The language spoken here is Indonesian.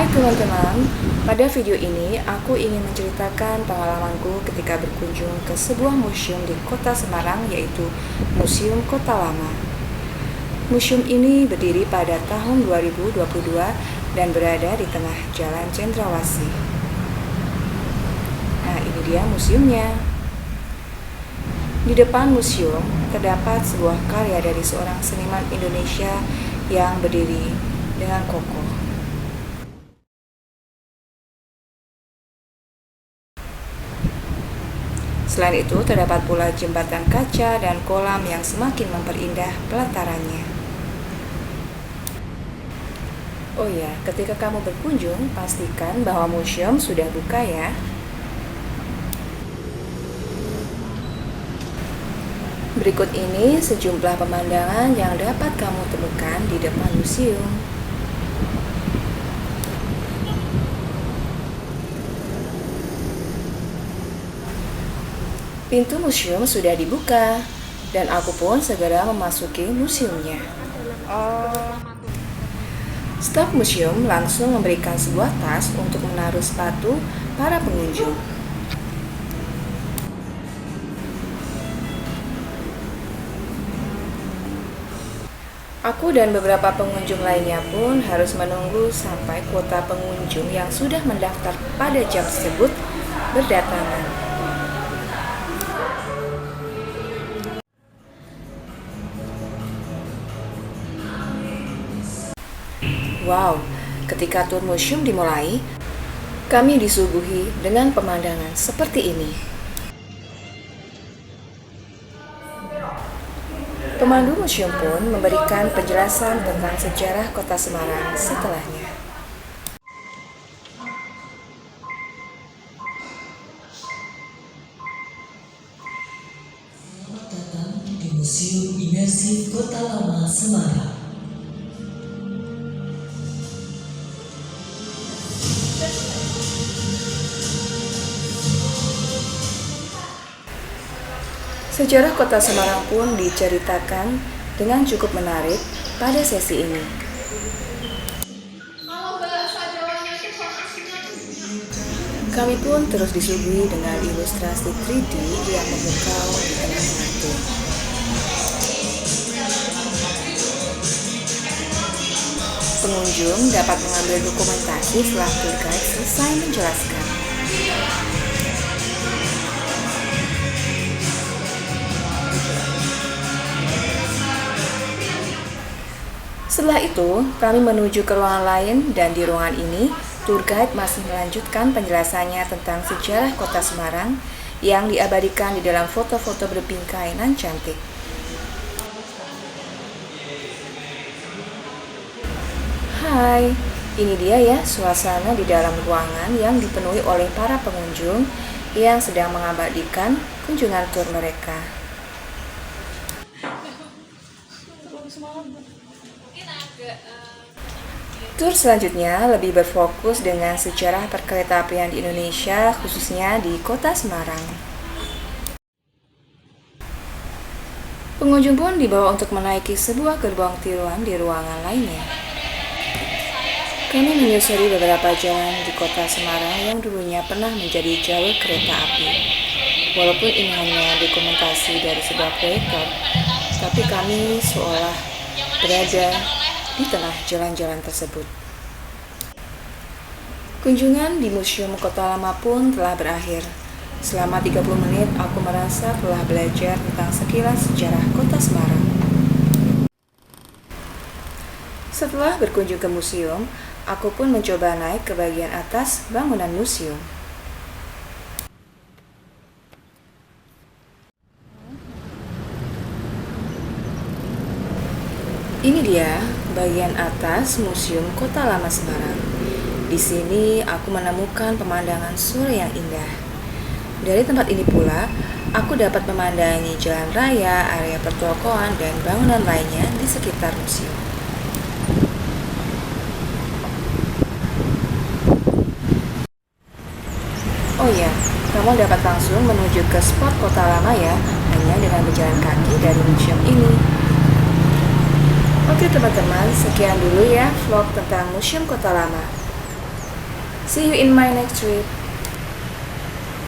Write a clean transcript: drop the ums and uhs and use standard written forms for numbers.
Hai teman-teman, pada video ini aku ingin menceritakan pengalamanku ketika berkunjung ke sebuah museum di kota Semarang, yaitu Museum Kota Lama. Museum ini berdiri pada tahun 2022 dan berada di tengah Jalan Cendrawasih. Nah, ini dia museumnya. Di depan museum terdapat sebuah karya dari seorang seniman Indonesia yang berdiri dengan kokoh. Selain itu, terdapat pula jembatan kaca dan kolam yang semakin memperindah pelatarannya. Oh ya, ketika kamu berkunjung, pastikan bahwa museum sudah buka ya. Berikut ini sejumlah pemandangan yang dapat kamu temukan di depan museum. Pintu museum sudah dibuka, dan aku pun segera memasuki museumnya. Staf museum langsung memberikan sebuah tas untuk menaruh sepatu para pengunjung. Aku dan beberapa pengunjung lainnya pun harus menunggu sampai kuota pengunjung yang sudah mendaftar pada jam tersebut berdatangan. Wow, ketika tur museum dimulai, kami disuguhi dengan pemandangan seperti ini. Pemandu museum pun memberikan penjelasan tentang sejarah kota Semarang setelahnya. Selamat datang di Museum Imersif Kota Lama Semarang. Sejarah kota Semarang pun diceritakan dengan cukup menarik pada sesi ini. Kami pun terus disuguhi dengan ilustrasi 3D yang memukau di tengah waktu. Pengunjung dapat mengambil dokumentasi setelah tour guide selesai menjelaskan. Setelah itu, kami menuju ke ruangan lain dan di ruangan ini, tour guide masih melanjutkan penjelasannya tentang sejarah kota Semarang yang diabadikan di dalam foto-foto berbingkai nan cantik. Hai, ini dia ya suasana di dalam ruangan yang dipenuhi oleh para pengunjung yang sedang mengabadikan kunjungan tur mereka. Tur selanjutnya lebih berfokus dengan sejarah perkeretaapian di Indonesia, khususnya di kota Semarang. Pengunjung pun dibawa untuk menaiki sebuah gerbong tiruan di ruangan lainnya. Kami menyusuri beberapa jalan di kota Semarang yang dulunya pernah menjadi jalur kereta api. Walaupun ini hanya dokumentasi dari sebuah proyektor, tapi kami seolah berada di tengah jalan-jalan tersebut. Kunjungan di Museum Kota Lama pun telah berakhir. Selama 30 menit aku merasa telah belajar tentang sekilas sejarah kota Semarang. Setelah berkunjung ke museum, aku pun mencoba naik ke bagian atas bangunan museum. Ini dia bagian atas Museum Kota Lama Semarang. Di sini aku menemukan pemandangan sore yang indah. Dari tempat ini pula, aku dapat memandangi jalan raya, area pertokoan, dan bangunan lainnya di sekitar museum. Oh ya, kamu dapat langsung menuju ke spot Kota Lama ya, hanya dengan berjalan kaki dari museum ini. Oke teman-teman, sekian dulu ya vlog tentang Museum Kota Lama. See you in my next trip.